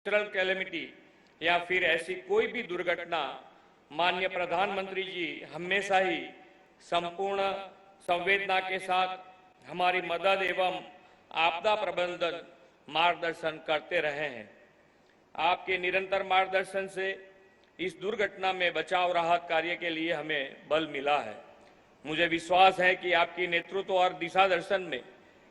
Natural calamity या फिर ऐसी कोई भी दुर्घटना माननीय प्रधानमंत्री जी हमेशा ही संपूर्ण संवेदना के साथ हमारी मदद एवं आपदा प्रबंधन मार्गदर्शन करते रहे हैं। आपके निरंतर मार्गदर्शन से इस दुर्घटना में बचाव राहत कार्य के लिए हमें बल मिला है। मुझे विश्वास है कि आपकी नेतृत्व और दिशा दर्शन में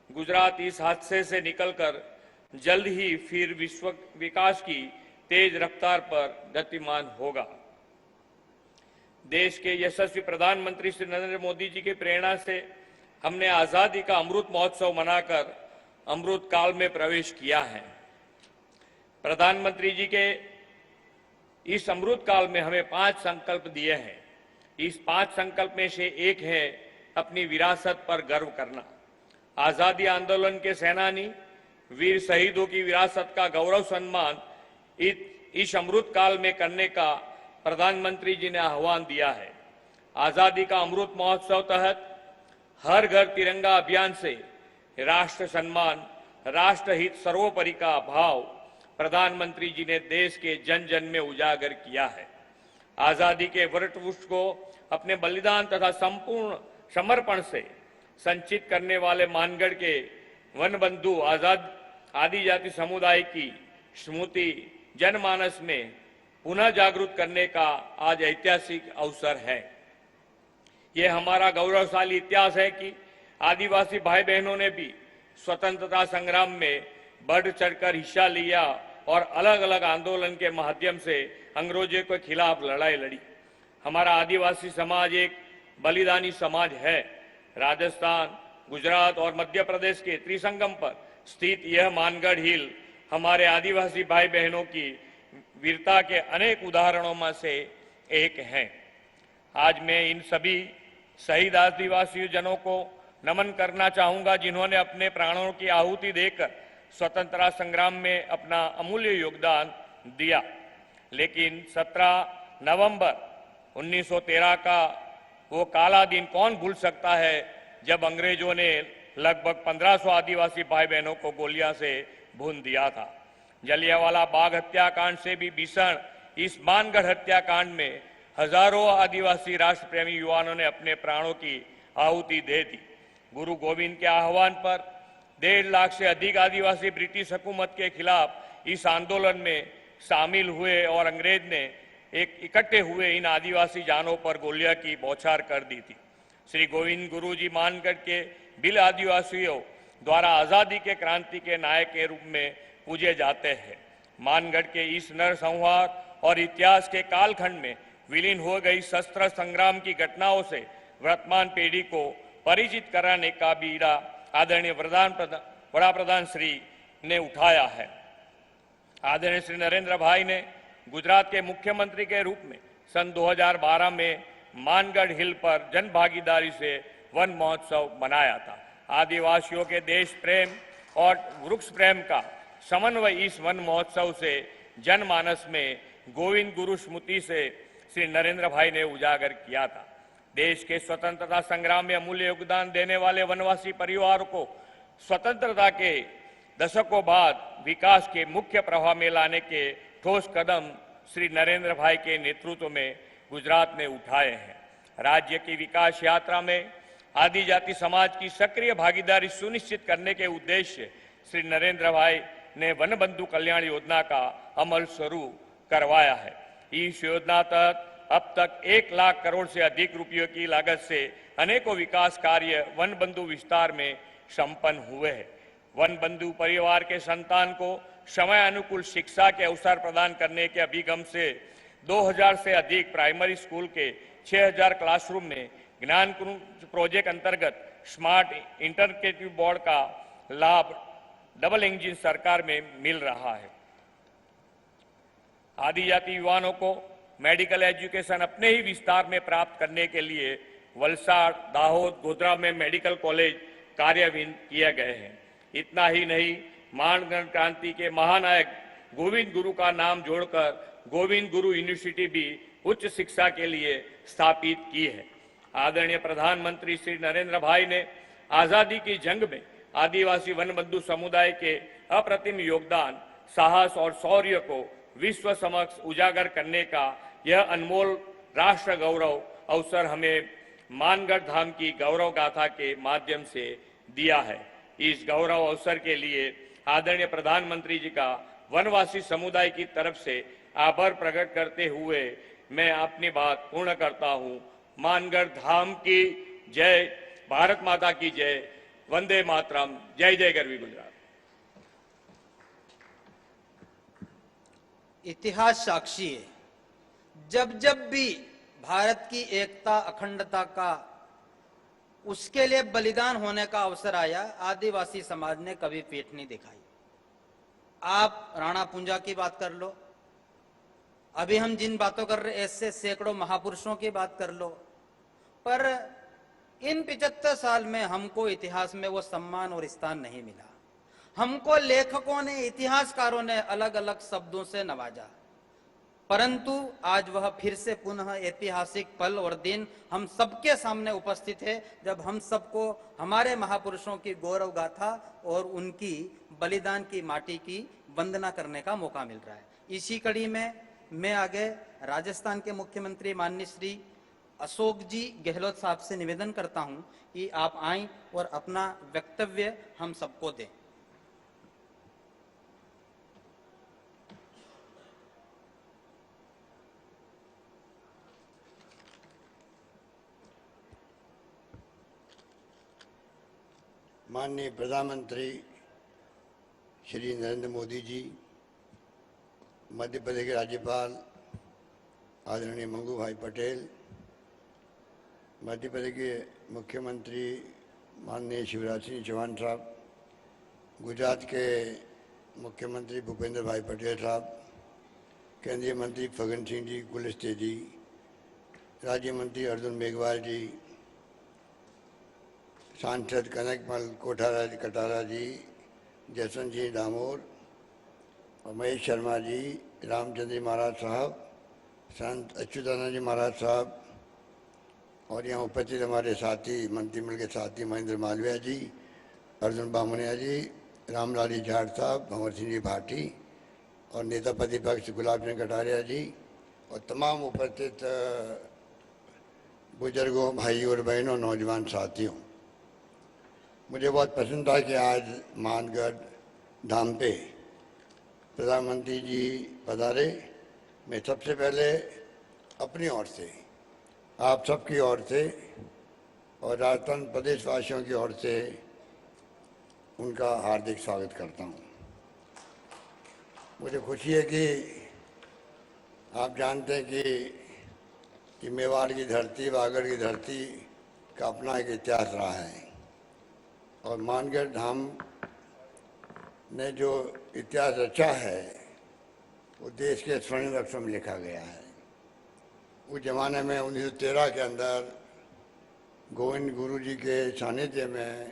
गुजरात इस हादसे से निकलकर जल्द ही फिर विश्व विकास की तेज रफ्तार पर गतिमान होगा। देश के यशस्वी प्रधानमंत्री श्री नरेंद्र मोदी जी की प्रेरणा से हमने आजादी का अमृत महोत्सव मनाकर अमृत काल में प्रवेश किया है। प्रधानमंत्री जी के इस अमृत काल में हमें 5 संकल्प दिए हैं। इस 5 संकल्प में से एक है अपनी विरासत पर गर्व करना। आजादी आंदोलन के सेनानी वीर शहीदों की विरासत का गौरव सम्मान इस अमृत काल में करने का प्रधानमंत्री जी ने आह्वान दिया है। आजादी का अमृत महोत्सव तहत हर घर तिरंगा अभियान से राष्ट्र सम्मान, राष्ट्र हित सर्वोपरि का भाव प्रधानमंत्री जी ने देश के जन जन में उजागर किया है। आजादी के वटवृक्ष को अपने बलिदान तथा संपूर्ण समर्पण से संचित करने वाले मानगढ़ के वनबंधु आजाद आदिजाति समुदाय की स्मृति जनमानस में पुनः जागृत करने का आज ऐतिहासिक अवसर है। ये हमारा गौरवशाली इतिहास है कि आदिवासी भाई बहनों ने भी स्वतंत्रता संग्राम में बढ़ चढ़कर हिस्सा लिया और अलग अलग आंदोलन के माध्यम से अंग्रेजों के खिलाफ लड़ाई लड़ी। हमारा आदिवासी समाज एक बलिदानी समाज है। राजस्थान, गुजरात और मध्य प्रदेश के त्रिसंगम पर स्थित यह मानगढ़ हिल हमारे आदिवासी भाई बहनों की वीरता के अनेक उदाहरणों में से एक है। आज मैं इन सभी शहीद आदिवासी जनों को नमन करना चाहूंगा जिन्होंने अपने प्राणों की आहुति देकर स्वतंत्रता संग्राम में अपना अमूल्य योगदान दिया। लेकिन 17 नवंबर 1913 का वो काला दिन कौन भूल सकता है जब अंग्रेजों ने लगभग 1500 आदिवासी भाई बहनों को गोलियां से भून दिया था। जलियांवाला बाग हत्याकांड से भी भीषण इस मानगढ़ हत्याकांड में हजारों आदिवासी राष्ट्र प्रेमी युवाओं ने अपने प्राणों की आहुति दे दी। गुरु गोविंद के आह्वान पर 1.5 लाख से अधिक आदिवासी ब्रिटिश हुकूमत के खिलाफ इस आंदोलन में शामिल हुए और अंग्रेज ने इकट्ठे हुए इन आदिवासी जानों पर गोलियां की बौछार कर दी थी। श्री गोविंद गुरु जी मानगढ़ के बिल आदिवासियों द्वारा आजादी के क्रांति के नायक के रूप में पूजे जाते हैं। मानगढ़ के इस नरसंहार और इतिहास के कालखंड में विलीन हो गई शस्त्र संग्राम की घटनाओं से वर्तमान पीढ़ी को परिचित कराने का बीड़ा आदरणीय वड़ा प्रधान श्री ने उठाया है। आदरणीय श्री नरेंद्र भाई ने गुजरात के मुख्यमंत्री के रूप में सन 2012 में मानगढ़ हिल पर जन भागीदारी से वन महोत्सव मनाया था। आदिवासियों के देश प्रेम और वृक्ष प्रेम का समन्वय इस वन महोत्सव से जनमानस में गोविंद गुरु स्मृति से श्री नरेंद्र भाई ने उजागर किया था। देश के स्वतंत्रता संग्राम में अमूल्य योगदान देने वाले वनवासी परिवारों को स्वतंत्रता के दशकों बाद विकास के मुख्य प्रवाह में लाने के ठोस कदम श्री नरेंद्र भाई के नेतृत्व में गुजरात ने उठाए हैं। राज्य की विकास यात्रा में आदिजाति समाज की सक्रिय भागीदारी सुनिश्चित करने के उद्देश्य श्री नरेंद्र भाई ने वनबंधु कल्याण योजना का अमल शुरू करवाया है। इस योजना तहत अब तक 1 लाख करोड़ से अधिक रुपयों की लागत से अनेकों विकास कार्य वनबंधु विस्तार में संपन्न हुए हैं। वनबंधु परिवार के संतान को समय अनुकूल शिक्षा के अवसर प्रदान करने के अभिगम से 2000 से अधिक प्राइमरी स्कूल के 6000 क्लासरूम में ज्ञान प्रोजेक्ट अंतर्गत स्मार्ट इंटरएक्टिव बोर्ड का लाभ डबल इंजन सरकार में मिल रहा है। आदिजाति युवाओं को मेडिकल एजुकेशन अपने ही विस्तार में प्राप्त करने के लिए वलसाड़, दाहोद, गोधरा में मेडिकल कॉलेज कार्यान्वित किए गए हैं। इतना ही नहीं, मानगढ़ क्रांति के महानायक गोविंद गुरु का नाम जोड़कर गोविंद गुरु यूनिवर्सिटी भी उच्च शिक्षा के लिए स्थापित की है। आदरणीय प्रधानमंत्री श्री नरेंद्र भाई ने आजादी की जंग में आदिवासी वनबंधु समुदाय के अप्रतिम योगदान, साहस और शौर्य को विश्व समक्ष उजागर करने का यह अनमोल राष्ट्र गौरव अवसर हमें मानगढ़ धाम की गौरव गाथा के माध्यम से दिया है। इस गौरव अवसर के लिए आदरणीय प्रधानमंत्री जी का वनवासी समुदाय की तरफ से आभार प्रकट करते हुए मैं अपनी बात पूर्ण करता हूं। मानगढ़ धाम की जय, भारत माता की जय, वंदे मातरम, जय जय गरवी गुजरात। इतिहास साक्षी है, जब जब भी भारत की एकता अखंडता का उसके लिए बलिदान होने का अवसर आया, आदिवासी समाज ने कभी पीठ नहीं दिखाई। आप राणा पुंजा की बात कर लो, अभी हम जिन बातों कर रहे ऐसे सैकड़ों महापुरुषों की बात कर लो, पर इन 75 साल में हमको इतिहास में वो सम्मान और स्थान नहीं मिला। हमको लेखकों ने, इतिहासकारों ने अलग अलग शब्दों से नवाजा, परंतु आज वह फिर से पुनः ऐतिहासिक पल और दिन हम सबके सामने उपस्थित है, जब हम सबको हमारे महापुरुषों की गौरव गाथा और उनकी बलिदान की माटी की वंदना करने का मौका मिल रहा है। इसी कड़ी में मैं आगे राजस्थान के मुख्यमंत्री माननीय श्री अशोक जी गहलोत साहब से निवेदन करता हूं कि आप आएं और अपना वक्तव्य हम सबको दें। माननीय प्रधानमंत्री श्री नरेंद्र मोदी जी, मध्य प्रदेश के राज्यपाल आदरणीय मंगू भाई पटेल, मध्य प्रदेश के मुख्यमंत्री माननीय शिवराज सिंह चौहान साहब, गुजरात के मुख्यमंत्री भूपेंद्र भाई पटेल साहब, केंद्रीय मंत्री फग्गन सिंह जी कुलस्ते जी, राज्य मंत्री अर्जुन मेघवाल जी, सांसद कनकमल कटारा जी, जसवंत जी डामोर और महेश शर्मा जी, रामचंद्र जी महाराज साहब, संत अच्युतानंद जी महाराज साहब और यहाँ उपस्थित हमारे साथी मंत्रिमंडल के साथी महेंद्र मालवीय जी, अर्जुन बामनिया जी, रामलाल जाट साहब, भंवर सिंह जी भाटी और नेता प्रतिपक्ष गुलाब चंद कटारिया जी और तमाम उपस्थित बुजुर्गों, भाइयों और बहनों, नौजवान साथियों, मुझे बहुत पसंद था कि आज मानगढ़ धाम पे प्रधानमंत्री जी पधारे। मैं सबसे पहले अपनी ओर से, आप सबकी ओर से और राजस्थान प्रदेशवासियों की ओर से उनका हार्दिक स्वागत करता हूं। मुझे खुशी है कि आप जानते हैं कि मेवाड़ की धरती, वागड़ की धरती का अपना एक इतिहास रहा है और मानगढ़ धाम ने जो इतिहास रचा है वो देश के स्वर्णिम अक्षर में लिखा गया है। उस जमाने में 1913 के अंदर गोविंद गुरु जी के सानिध्य में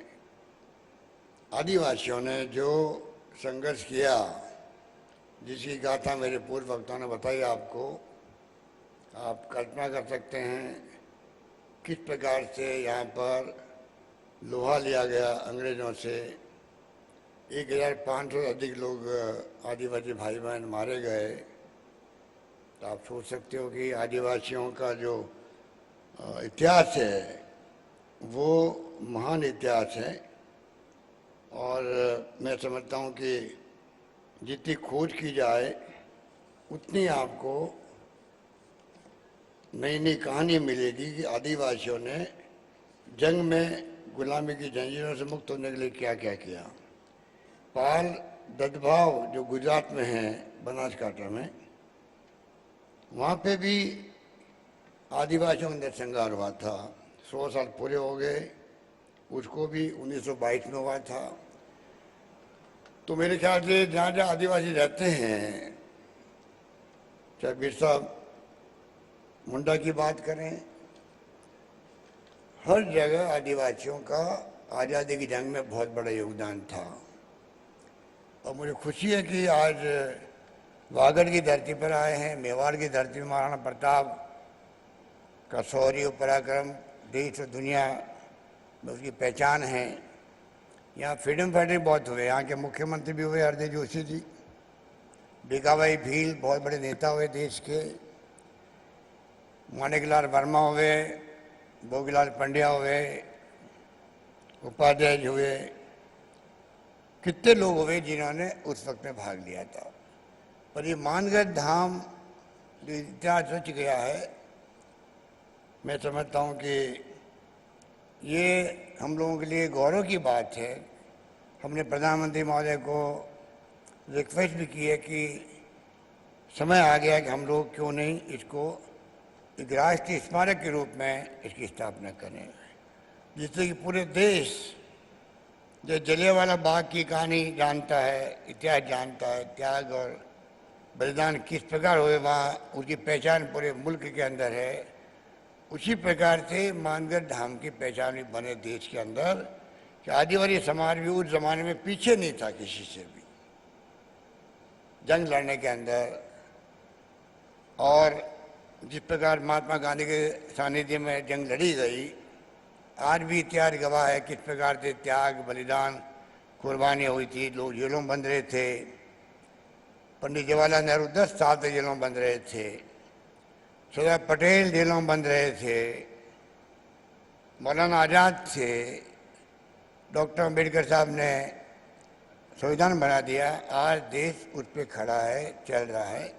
आदिवासियों ने जो संघर्ष किया, जिसकी गाथा मेरे पूर्व वक्ताओं ने बताई आपको, आप कल्पना कर सकते हैं किस प्रकार से यहाँ पर लोहा लिया गया अंग्रेजों से। 1500 से अधिक लोग आदिवासी भाई बहन मारे गए। तो आप सोच सकते हो कि आदिवासियों का जो इतिहास है वो महान इतिहास है और मैं समझता हूँ कि जितनी खोज की जाए उतनी आपको नई नई कहानी मिलेगी कि आदिवासियों ने जंग में गुलामी की जंजीरों से मुक्त होने के लिए क्या क्या किया। पाल ददभाव जो गुजरात में है, बनासकांठा में, वहाँ पे भी आदिवासियों का नरसंहार हुआ था। 100 साल पूरे हो गए, उसको भी 1922 में हुआ था। तो मेरे ख्याल से जहाँ जहाँ आदिवासी रहते हैं, चाहे बिरसा मुंडा की बात करें, हर जगह आदिवासियों का आज़ादी की जंग में बहुत बड़ा योगदान था। और मुझे खुशी है कि आज वागड़ की धरती पर आए हैं, मेवाड़ की धरती में महाराणा प्रताप का शौर्य पराक्रम देश और दुनिया में उसकी पहचान है। यहाँ फ्रीडम फाइटर बहुत हुए, यहाँ के मुख्यमंत्री भी हुए हरदेव जोशी जी, भीखाभाई भील बहुत बड़े नेता हुए देश के, माणिकलाल वर्मा हुए, भोगीलाल पंड्या हुए, उपाध्याय जी हुए, कितने लोग हुए जिन्होंने उस वक्त में भाग लिया था। पर ये मानगढ़ धाम जो इतिहास रच गया है, मैं समझता हूँ कि ये हम लोगों के लिए गौरव की बात है। हमने प्रधानमंत्री महोदय को रिक्वेस्ट भी की है कि समय आ गया कि हम लोग क्यों नहीं इसको एक राष्ट्रीय स्मारक के रूप में इसकी स्थापना करें, जिससे कि पूरे देश जो जलियांवाला बाग की कहानी जानता है, इतिहास जानता है, त्याग और बलिदान किस प्रकार हुए वहाँ उसकी पहचान पूरे मुल्क के अंदर है, उसी प्रकार से मानगढ़ धाम की पहचान भी बने देश के अंदर कि आदिवासी समाज भी उस जमाने में पीछे नहीं था किसी से भी जंग लड़ने के अंदर। और जिस प्रकार महात्मा गांधी के सानिध्य में जंग लड़ी गई, आज भी इतिहास गवाह है किस प्रकार से त्याग, बलिदान, कुर्बानियाँ हुई थी। लोग जेलों में बंद रहे थे। पंडित जवाहरलाल नेहरू 10 साल तक जेलों में बंद रहे थे। सरदार पटेल जेलों में बंद रहे थे। मौलाना आज़ाद थे। डॉक्टर अम्बेडकर साहब ने संविधान बना दिया। आज देश उस पर खड़ा है, चल रहा है।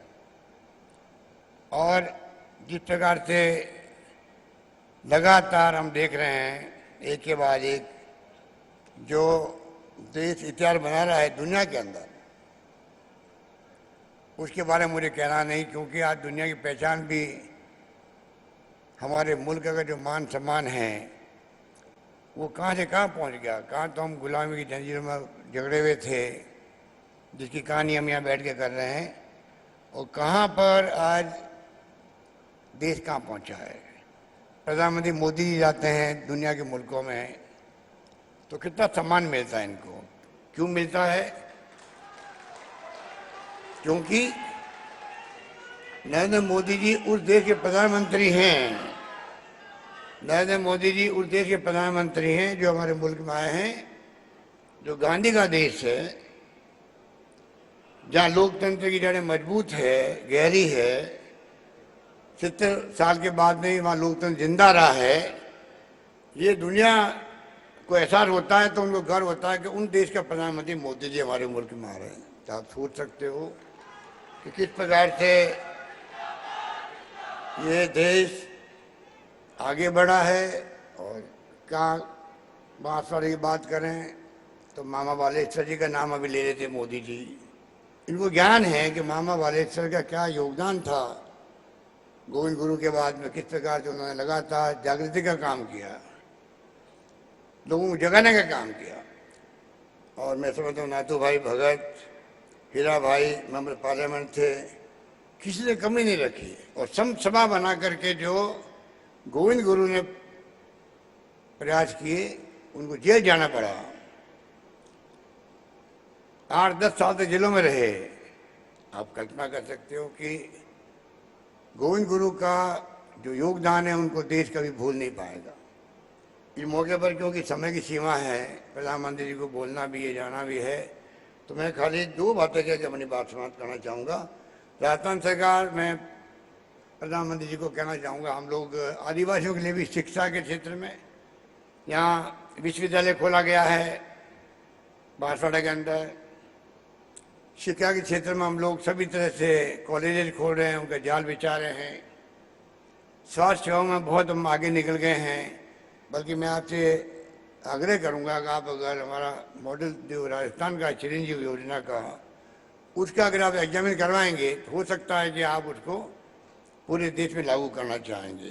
और जिस प्रकार से लगातार हम देख रहे हैं एक के बाद एक जो देश इतिहास बना रहा है दुनिया के अंदर, उसके बारे में मुझे कहना नहीं, क्योंकि आज दुनिया की पहचान भी हमारे मुल्क का जो मान सम्मान है वो कहाँ से कहाँ पहुँच गया। कहाँ तो हम गुलामी की जंजीरों में झगड़े हुए थे, जिसकी कहानी हम यहाँ बैठ के कर रहे हैं, और कहाँ पर आज देश कहाँ पहुँचा है। प्रधानमंत्री मोदी जी जाते हैं दुनिया के मुल्कों में तो कितना सम्मान मिलता है इनको। क्यों मिलता है? क्योंकि नरेंद्र मोदी जी उस देश के प्रधानमंत्री हैं। नरेंद्र मोदी जी उस देश के प्रधानमंत्री हैं जो हमारे मुल्क में आए हैं, जो गांधी का देश है, जहाँ लोकतंत्र की जड़ें मजबूत है, गहरी है। 70 साल के बाद में वहाँ लोकतंत्र जिंदा रहा है। ये दुनिया को एहसास होता है तो उनको गर्व होता है कि उन देश का प्रधानमंत्री मोदी जी हमारे मुल्क में आ रहे हैं। तो आप सोच सकते हो कि किस प्रकार से ये देश आगे बढ़ा है। और कहाँ बांसवाड़े की बात करें तो मामा वालेश्वर जी का नाम अभी ले रहे थे मोदी जी। इनको ज्ञान है कि मामा वालेश्वर का क्या योगदान था। गोविंद गुरु के बाद में किस प्रकार से उन्होंने लगातार जागृति का काम किया, लोगों को जगाने का काम किया। और मैं समझता हूँ नाथू भाई भगत, हीरा भाई मेंबर पार्लियामेंट थे, किसी ने कमी नहीं रखी। और सभा बना करके जो गोविंद गुरु ने प्रयास किए, उनको जेल जाना पड़ा, 8-10 साल तक जेलों में रहे। आप कल्पना कर सकते हो कि गोविंद गुरु का जो योगदान है उनको देश कभी भूल नहीं पाएगा। इस मौके पर क्योंकि समय की सीमा है, प्रधानमंत्री जी को बोलना भी है, जाना भी है, तो मैं खाली 2 बातें कह के अपनी बात समाप्त करना चाहूँगा। राजस्थान सरकार, मैं प्रधानमंत्री जी को कहना चाहूँगा, हम लोग आदिवासियों के लिए भी शिक्षा के क्षेत्र में यहाँ विश्वविद्यालय खोला गया है बांसवाड़ा के अंदर। शिक्षा के क्षेत्र में हम लोग सभी तरह से कॉलेजेस खोल रहे हैं, उनका जाल बिछा रहे हैं। स्वास्थ्य सेवाओं में बहुत हम आगे निकल गए हैं। बल्कि मैं आपसे आग्रह करूंगा कि आप अगर हमारा मॉडल जो राजस्थान का चिरंजीव योजना का, उसका अगर आप एग्जामिन करवाएंगे तो हो सकता है कि आप उसको पूरे देश में लागू करना चाहेंगे।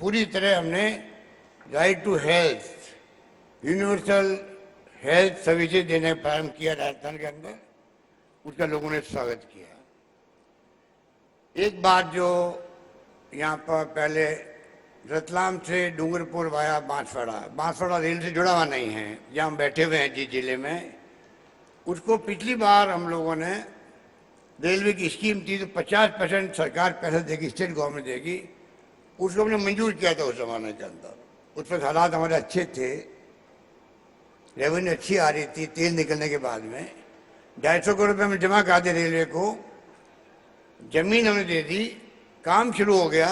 पूरी तरह हमने right to health, universal health services देने का प्रारंभ किया राजस्थान के अंदर। उसका लोगों ने स्वागत किया। एक बात जो यहाँ पर पहले रतलाम से डूंगरपुर वाया बांसवाड़ा रेल से जुड़ा हुआ नहीं है, जहाँ हम बैठे हुए हैं जिस जिले में, उसको पिछली बार हम लोगों ने रेलवे की स्कीम थी तो 50% सरकार पैसा देगी, स्टेट गवर्नमेंट देगी, उसको हमने मंजूर किया था उस जमाने के अंदर। उस पर हालात हमारे अच्छे थे, रेवेन्यू अच्छी आ रही थी। तेल निकलने के बाद में 250 करोड़ रुपये हमने जमा करा दिए रेलवे को, जमीन हमने दे दी, काम शुरू हो गया,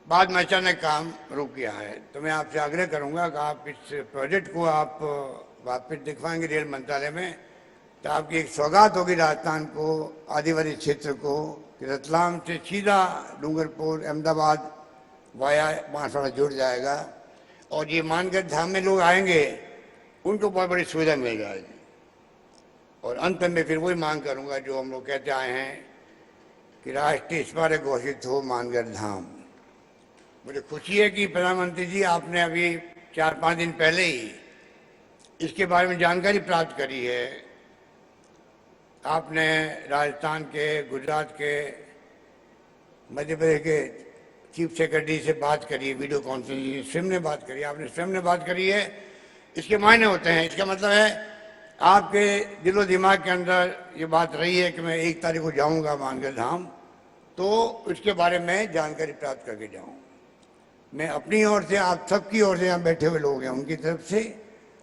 बाद में अचानक काम रुक गया है। तो मैं आपसे आग्रह करूंगा कि आप इस प्रोजेक्ट को आप वापस दिखवाएंगे रेल मंत्रालय में, तो आपकी एक सौगात होगी राजस्थान को, आदिवासी क्षेत्र को, कि रतलाम से सीधा डूंगरपुर अहमदाबाद वाया बांसवाड़ा जुड़ जाएगा, और ये मानगढ़ धाम में लोग आएंगे उनको बहुत बड़ी सुविधा मिल जाएगी। और अंत में फिर वही मांग करूंगा जो हम लोग कहते आए हैं कि राष्ट्रीय स्मारक घोषित हो मानगढ़ धाम। मुझे खुशी है कि प्रधानमंत्री जी आपने अभी 4-5 दिन पहले ही इसके बारे में जानकारी प्राप्त करी है। आपने राजस्थान के, गुजरात के, मध्य प्रदेश के चीफ सेक्रेटरी से बात करी है, वीडियो कॉन्फ्रेंसिंग स्वयं ने बात करी, आपने स्वयं ने बात करी है। इसके मायने होते हैं, इसका मतलब है आपके दिलो दिमाग के अंदर ये बात रही है कि मैं 1 तारीख को जाऊंगा मानगढ़ धाम, तो उसके बारे में जानकारी प्राप्त करके जाऊं। मैं अपनी ओर से, आप सबकी ओर से, यहाँ बैठे हुए लोग हैं उनकी तरफ से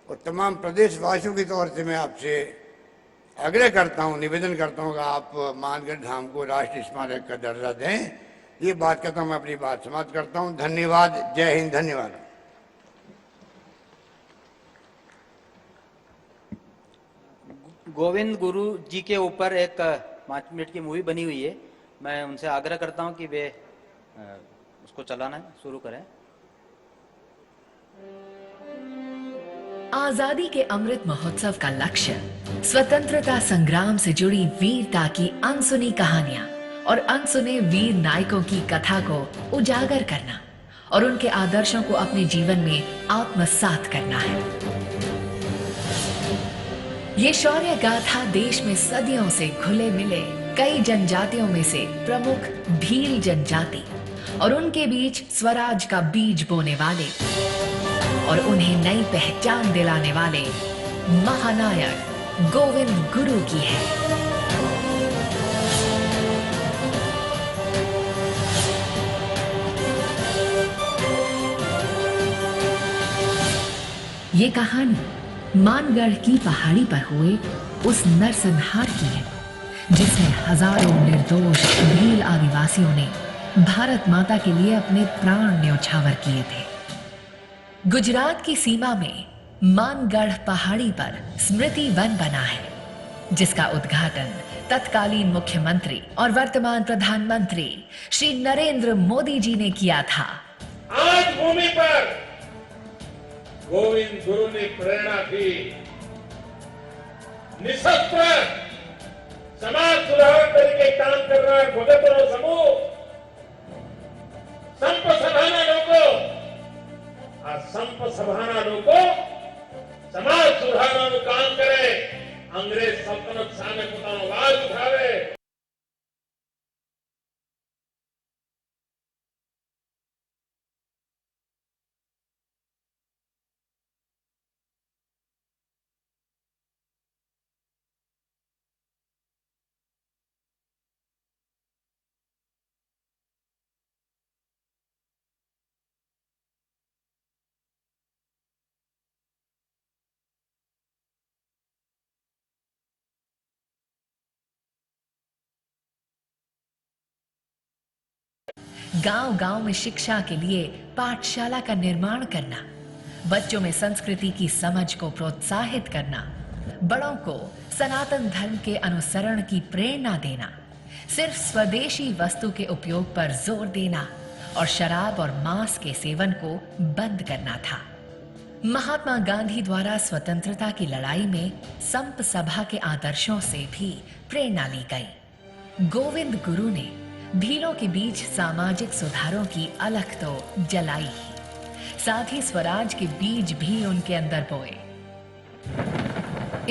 और तमाम प्रदेशवासियों की तौर से मैं आपसे आग्रह करता हूँ, निवेदन करता हूँ कि आप मानगढ़ धाम को राष्ट्रीय स्मारक का दर्जा दें। ये बात कहता हूँ, मैं अपनी बात समाप्त करता हूँ। धन्यवाद। जय हिंद। धन्यवाद। गोविंद गुरु जी के ऊपर एक 5 मिनट की मूवी बनी हुई है। मैं उनसे आग्रह करता हूं कि वे उसको चलाना शुरू करें। आजादी के अमृत महोत्सव का लक्ष्य स्वतंत्रता संग्राम से जुड़ी वीरता की अनसुनी कहानियां और अनसुने वीर नायकों की कथा को उजागर करना और उनके आदर्शों को अपने जीवन में आत्मसात करना है। ये शौर्य गाथा देश में सदियों से घुले मिले कई जनजातियों में से प्रमुख भील जनजाति और उनके बीच स्वराज का बीज बोने वाले और उन्हें नई पहचान दिलाने वाले महानायक गोविंद गुरु की है। ये कहानी मानगढ़ की पहाड़ी पर हुए उस नरसंहार की है जिसमें हजारों निर्दोष भील आदिवासियों ने भारत माता के लिए अपने प्राण न्यौछावर किए थे। गुजरात की सीमा में मानगढ़ पहाड़ी पर स्मृति वन बना है जिसका उद्घाटन तत्कालीन मुख्यमंत्री और वर्तमान प्रधानमंत्री श्री नरेंद्र मोदी जी ने किया था। आज भूमि पर गोविंद गुरु ने प्रेरणा दी, निशस्त्र समाज सुधारक तरीके काम कर रहा है भगतों समूह संप सभाना लोगों आ संप सभाना लोगों समाज सुधारવાનું કામ કરે, અંગ્રેજ સલ્તનત સામે પોતાનો અવાજ ઉઠાવે। गांव-गांव में शिक्षा के लिए पाठशाला का निर्माण करना, बच्चों में संस्कृति की समझ को प्रोत्साहित करना, बड़ों को सनातन धर्म के अनुसरण की प्रेरणा देना, सिर्फ स्वदेशी वस्तु के उपयोग पर जोर देना और शराब और मांस के सेवन को बंद करना था। महात्मा गांधी द्वारा स्वतंत्रता की लड़ाई में संप सभा के आदर्शों से भी प्रेरणा ली गई। गोविंद गुरु ने भीलों के बीच सामाजिक सुधारों की अलख तो जलाई ही, साथ ही स्वराज के बीज भी उनके अंदर बोए।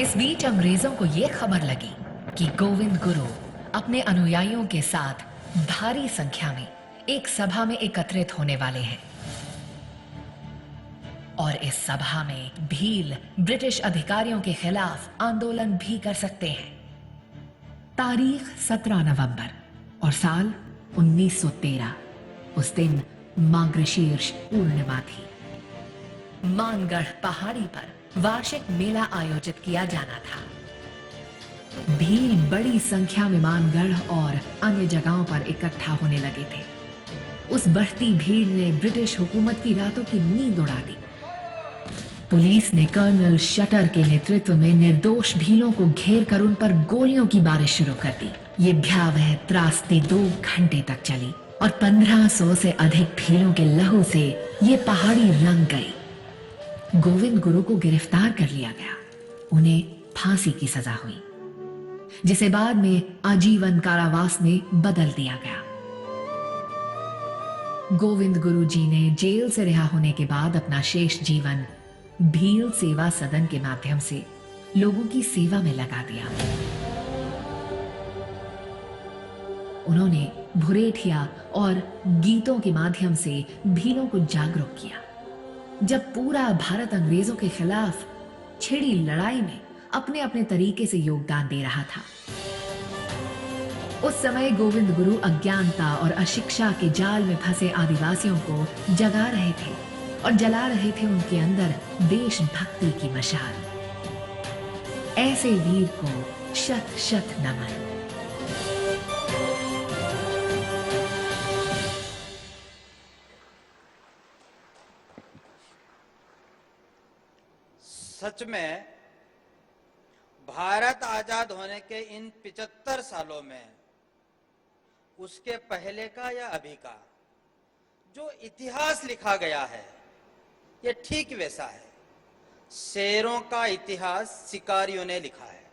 इस बीच अंग्रेजों को यह खबर लगी कि गोविंद गुरु अपने अनुयायियों के साथ भारी संख्या में एक सभा में एकत्रित होने वाले हैं और इस सभा में भील ब्रिटिश अधिकारियों के खिलाफ आंदोलन भी कर सकते हैं। तारीख 17 नवंबर और साल 1913। उस दिन मार्गशीर्ष पूर्णिमा थी। मानगढ़ पहाड़ी पर वार्षिक मेला आयोजित किया जाना था। भीड़ बड़ी संख्या में मानगढ़ और अन्य जगहों पर इकट्ठा होने लगे थे। उस बढ़ती भीड़ ने ब्रिटिश हुकूमत की रातों की नींद उड़ा दी। पुलिस ने कर्नल शटर के नेतृत्व में निर्दोष भीलों को घेर कर उन पर गोलियों की बारिश शुरू कर दी। ये भयावह त्रासदी 2 घंटे तक चली और 1500 से अधिक भीलों के लहू से ये पहाड़ी रंग गई। गोविंद गुरु को गिरफ्तार कर लिया गया। उन्हें फांसी की सजा हुई, जिसे बाद में आजीवन कारावास में बदल दिया गया। गोविंद गुरु जी ने जेल से रिहा होने के बाद अपना शेष जीवन भील सेवा सदन के माध्यम से लोगों की सेवा में लगा दिया। उन्होंने भुरेठिया और गीतों के माध्यम से भीलों को जागरूक किया। जब पूरा भारत अंग्रेजों के खिलाफ छिड़ी लड़ाई में अपने अपने तरीके से योगदान दे रहा था, उस समय गोविंद गुरु अज्ञानता और अशिक्षा के जाल में फंसे आदिवासियों को जगा रहे थे और जला रहे थे उनके अंदर देशभक्ति की मशाल। ऐसे वीर को शत शत नमन। सच में भारत आजाद होने के इन 75 सालों में उसके पहले का या अभी का जो इतिहास लिखा गया है, ये ठीक वैसा है। शेरों का इतिहास शिकारियों ने लिखा है।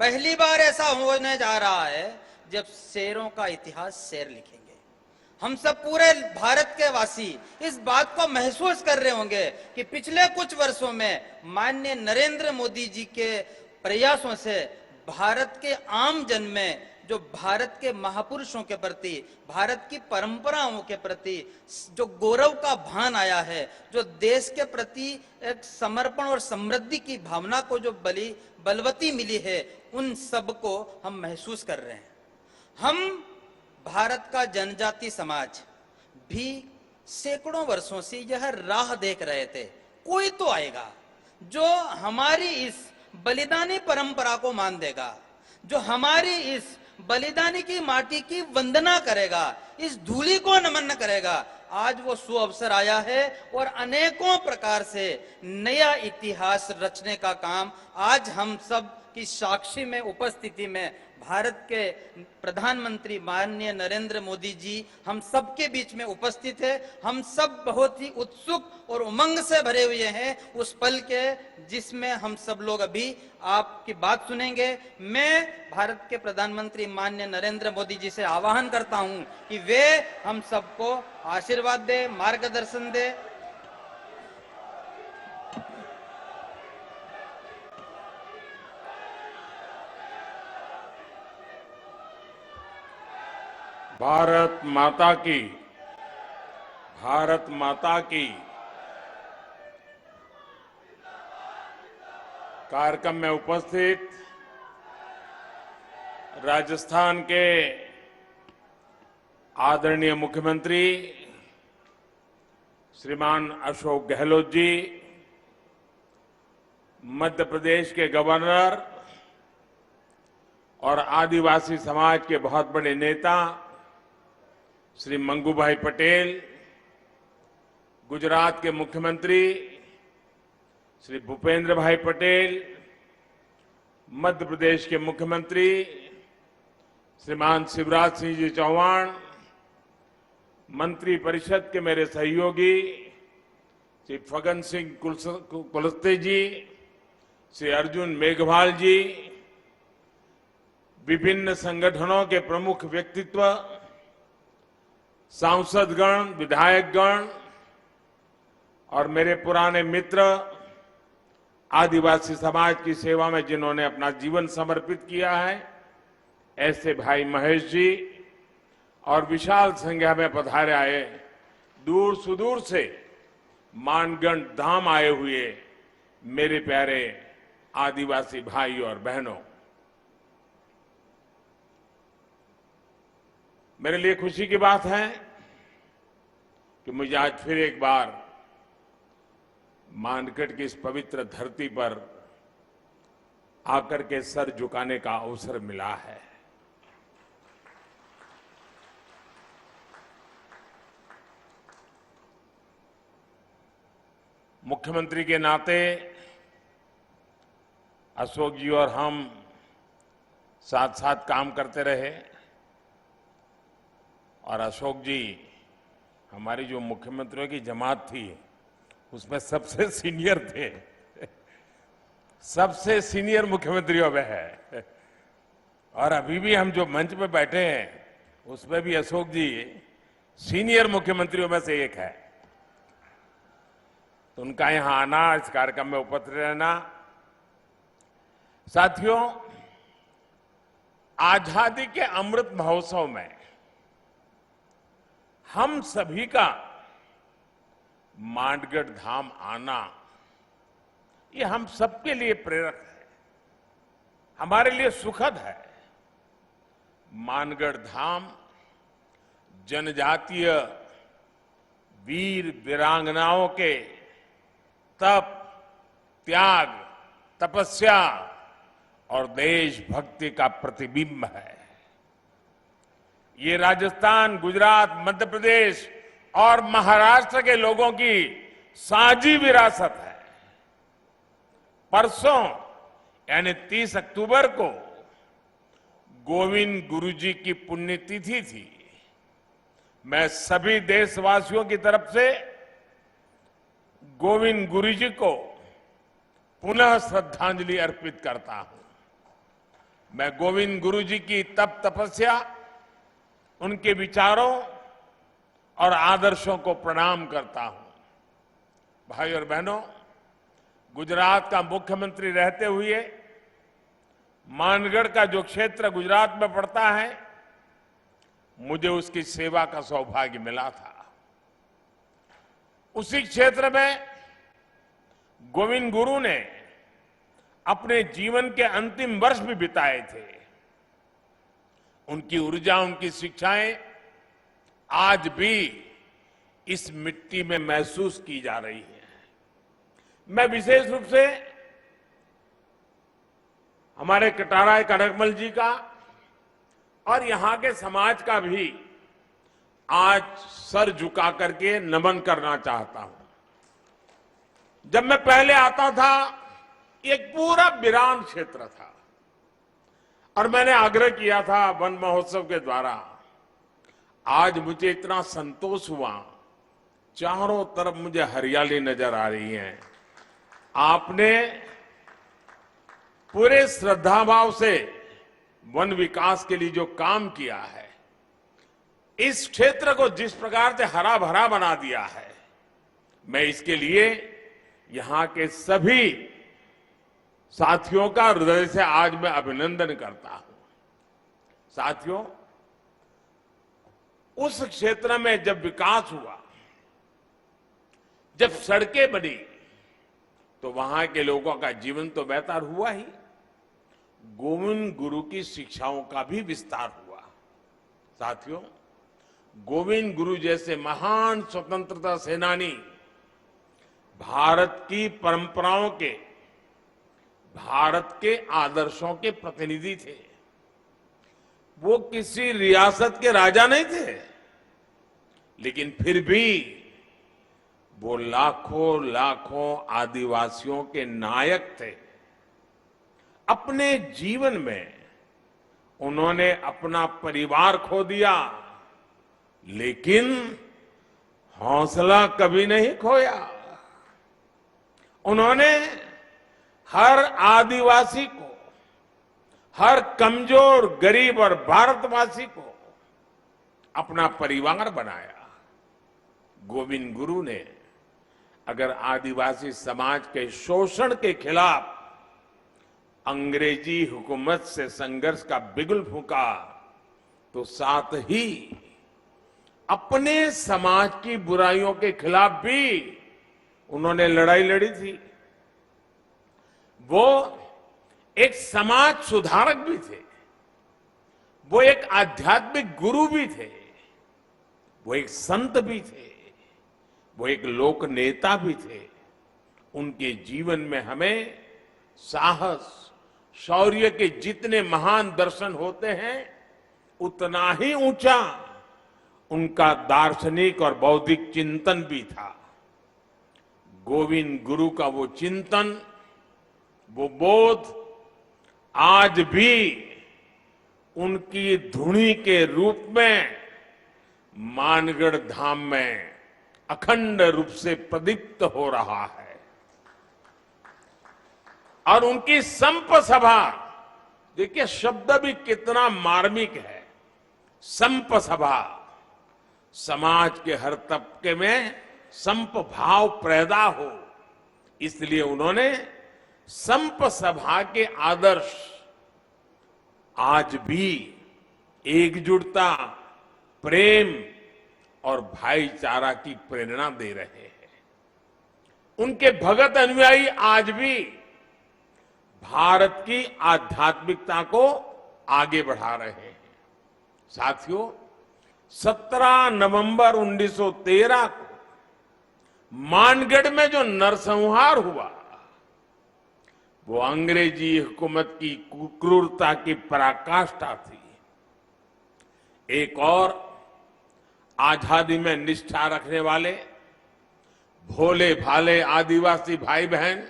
पहली बार ऐसा होने जा रहा है जब शेरों का इतिहास शेर लिखेंगे। हम सब पूरे भारत के वासी इस बात को महसूस कर रहे होंगे कि पिछले कुछ वर्षों में माननीय नरेंद्र मोदी जी के प्रयासों से भारत के आम जन में जो भारत के महापुरुषों के प्रति, भारत की परंपराओं के प्रति जो गौरव का भान आया है, जो देश के प्रति एक समर्पण और समृद्धि की भावना को जो बलवती मिली है, उन सब को हम महसूस कर रहे हैं। हम भारत का जनजाति समाज भी सैकड़ों वर्षों से यह राह देख रहे थे, कोई तो आएगा जो हमारी इस बलिदानी परंपरा को मान देगा, जो हमारी इस बलिदानी की माटी की वंदना करेगा, इस धूलि को नमन करेगा। आज वो सुअवसर आया है और अनेकों प्रकार से नया इतिहास रचने का काम आज हम सब की साक्षी में उपस्थिति में भारत के प्रधानमंत्री माननीय नरेंद्र मोदी जी हम सबके बीच में उपस्थित है। हम सब बहुत ही उत्सुक और उमंग से भरे हुए हैं उस पल के जिसमें हम सब लोग अभी आपकी बात सुनेंगे। मैं भारत के प्रधानमंत्री माननीय नरेंद्र मोदी जी से आह्वान करता हूं कि वे हम सबको आशीर्वाद दे, मार्गदर्शन दे। भारत माता की, भारत माता की। कार्यक्रम में उपस्थित राजस्थान के आदरणीय मुख्यमंत्री श्रीमान अशोक गहलोत जी, मध्य प्रदेश के गवर्नर और आदिवासी समाज के बहुत बड़े नेता श्री मंगूभाई पटेल, गुजरात के मुख्यमंत्री श्री भूपेंद्र भाई पटेल, मध्य प्रदेश के मुख्यमंत्री श्रीमान शिवराज सिंह जी चौहान, मंत्री परिषद के मेरे सहयोगी श्री फगन सिंह कुलस्ते जी, श्री अर्जुन मेघवाल जी, विभिन्न संगठनों के प्रमुख व्यक्तित्व, सांसदगण, विधायकगण और मेरे पुराने मित्र, आदिवासी समाज की सेवा में जिन्होंने अपना जीवन समर्पित किया है, ऐसे भाई महेश जी और विशाल संख्या में पधारे आए, दूर सुदूर से मानगढ़ धाम आए हुए मेरे प्यारे आदिवासी भाई और बहनों, मेरे लिए खुशी की बात है कि मुझे आज फिर एक बार मानगढ़ की इस पवित्र धरती पर आकर के सर झुकाने का अवसर मिला है। मुख्यमंत्री के नाते अशोक जी और हम साथ साथ काम करते रहे और अशोक जी हमारी जो मुख्यमंत्रियों की जमात थी उसमें सबसे सीनियर थे, सबसे सीनियर मुख्यमंत्रियों में है। और अभी भी हम जो मंच पे बैठे हैं उसमें भी अशोक जी सीनियर मुख्यमंत्रियों में से एक है। तो उनका यहां आना, इस कार्यक्रम में उपस्थित रहना, साथियों आजादी के अमृत महोत्सव में हम सभी का मानगढ़ धाम आना, ये हम सबके लिए प्रेरक है, हमारे लिए सुखद है। मानगढ़ धाम जनजातीय वीर वीरांगनाओं के तप, त्याग, तपस्या और देशभक्ति का प्रतिबिंब है। ये राजस्थान, गुजरात, मध्य प्रदेश और महाराष्ट्र के लोगों की साझी विरासत है। परसों यानी 30 अक्टूबर को गोविंद गुरु जी की पुण्यतिथि थी। मैं सभी देशवासियों की तरफ से गोविंद गुरु जी को पुनः श्रद्धांजलि अर्पित करता हूं। मैं गोविंद गुरु जी की तप तपस्या, उनके विचारों और आदर्शों को प्रणाम करता हूं। भाई और बहनों, गुजरात का मुख्यमंत्री रहते हुए मानगढ़ का जो क्षेत्र गुजरात में पड़ता है, मुझे उसकी सेवा का सौभाग्य मिला था। उसी क्षेत्र में गोविंद गुरु ने अपने जीवन के अंतिम वर्ष भी बिताए थे। उनकी ऊर्जा, उनकी शिक्षाएं आज भी इस मिट्टी में महसूस की जा रही हैं। मैं विशेष रूप से हमारे कटाराय कनकमल जी का और यहां के समाज का भी आज सर झुका करके नमन करना चाहता हूं। जब मैं पहले आता था, एक पूरा वीरान क्षेत्र था और मैंने आग्रह किया था वन महोत्सव के द्वारा। आज मुझे इतना संतोष हुआ, चारों तरफ मुझे हरियाली नजर आ रही है। आपने पूरे श्रद्धाभाव से वन विकास के लिए जो काम किया है, इस क्षेत्र को जिस प्रकार से हरा भरा बना दिया है, मैं इसके लिए यहां के सभी साथियों का हृदय से आज मैं अभिनंदन करता हूं। साथियों, उस क्षेत्र में जब विकास हुआ, जब सड़कें बनी, तो वहां के लोगों का जीवन तो बेहतर हुआ ही, गोविंद गुरु की शिक्षाओं का भी विस्तार हुआ। साथियों, गोविंद गुरु जैसे महान स्वतंत्रता सेनानी भारत की परंपराओं के, भारत के आदर्शों के प्रतिनिधि थे। वो किसी रियासत के राजा नहीं थे, लेकिन फिर भी वो लाखों लाखों आदिवासियों के नायक थे। अपने जीवन में उन्होंने अपना परिवार खो दिया, लेकिन हौसला कभी नहीं खोया। उन्होंने हर आदिवासी को, हर कमजोर, गरीब और भारतवासी को अपना परिवार बनाया। गोविंद गुरु ने अगर आदिवासी समाज के शोषण के खिलाफ अंग्रेजी हुकूमत से संघर्ष का बिगुल फूंका, तो साथ ही अपने समाज की बुराइयों के खिलाफ भी उन्होंने लड़ाई लड़ी थी। वो एक समाज सुधारक भी थे, वो एक आध्यात्मिक गुरु भी थे, वो एक संत भी थे, वो एक लोक नेता भी थे। उनके जीवन में हमें साहस, शौर्य के जितने महान दर्शन होते हैं उतना ही ऊंचा उनका दार्शनिक और बौद्धिक चिंतन भी था। गोविंद गुरु का वो चिंतन, वो बोध आज भी उनकी धुनी के रूप में मानगढ़ धाम में अखंड रूप से प्रदीप्त हो रहा है। और उनकी संप सभा, देखिए शब्द भी कितना मार्मिक है। संप सभा, समाज के हर तबके में संप भाव पैदा हो, इसलिए उन्होंने संप सभा के आदर्श आज भी एकजुटता, प्रेम और भाईचारा की प्रेरणा दे रहे हैं। उनके भगत अनुयायी आज भी भारत की आध्यात्मिकता को आगे बढ़ा रहे हैं। साथियों, 17 नवंबर 1913 को मानगढ़ में जो नरसंहार हुआ, वो अंग्रेजी हुकूमत की क्रूरता की पराकाष्ठा थी। एक और आजादी में निष्ठा रखने वाले भोले भाले आदिवासी भाई बहन,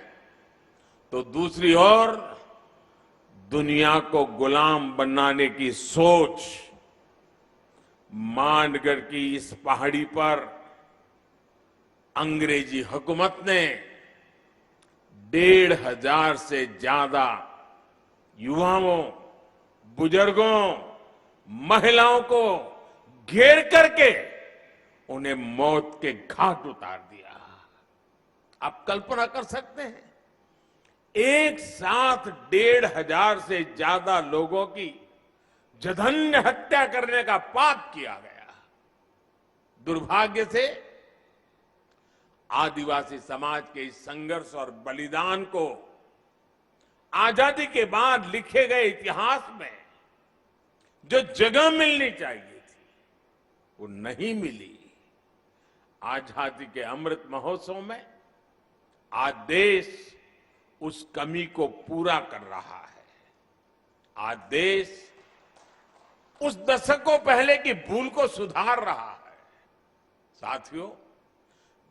तो दूसरी ओर दुनिया को गुलाम बनाने की सोच मानगढ़ की इस पहाड़ी पर अंग्रेजी हुकूमत ने 1,500 से ज्यादा युवाओं, बुजुर्गों, महिलाओं को घेर करके उन्हें मौत के घाट उतार दिया। आप कल्पना कर सकते हैं, एक साथ 1,500 से ज्यादा लोगों की जघन्य हत्या करने का पाप किया गया। दुर्भाग्य से आदिवासी समाज के इस संघर्ष और बलिदान को आजादी के बाद लिखे गए इतिहास में जो जगह मिलनी चाहिए थी, वो नहीं मिली। आजादी के अमृत महोत्सव में आज देश उस कमी को पूरा कर रहा है। आज देश उस दशकों पहले की भूल को सुधार रहा है। साथियों,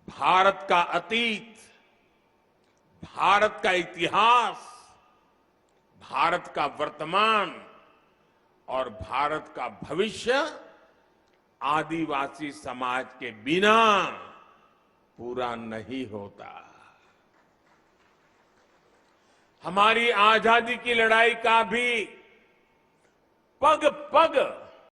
भारत का अतीत, भारत का इतिहास, भारत का वर्तमान और भारत का भविष्य आदिवासी समाज के बिना पूरा नहीं होता। हमारी आजादी की लड़ाई का भी पग पग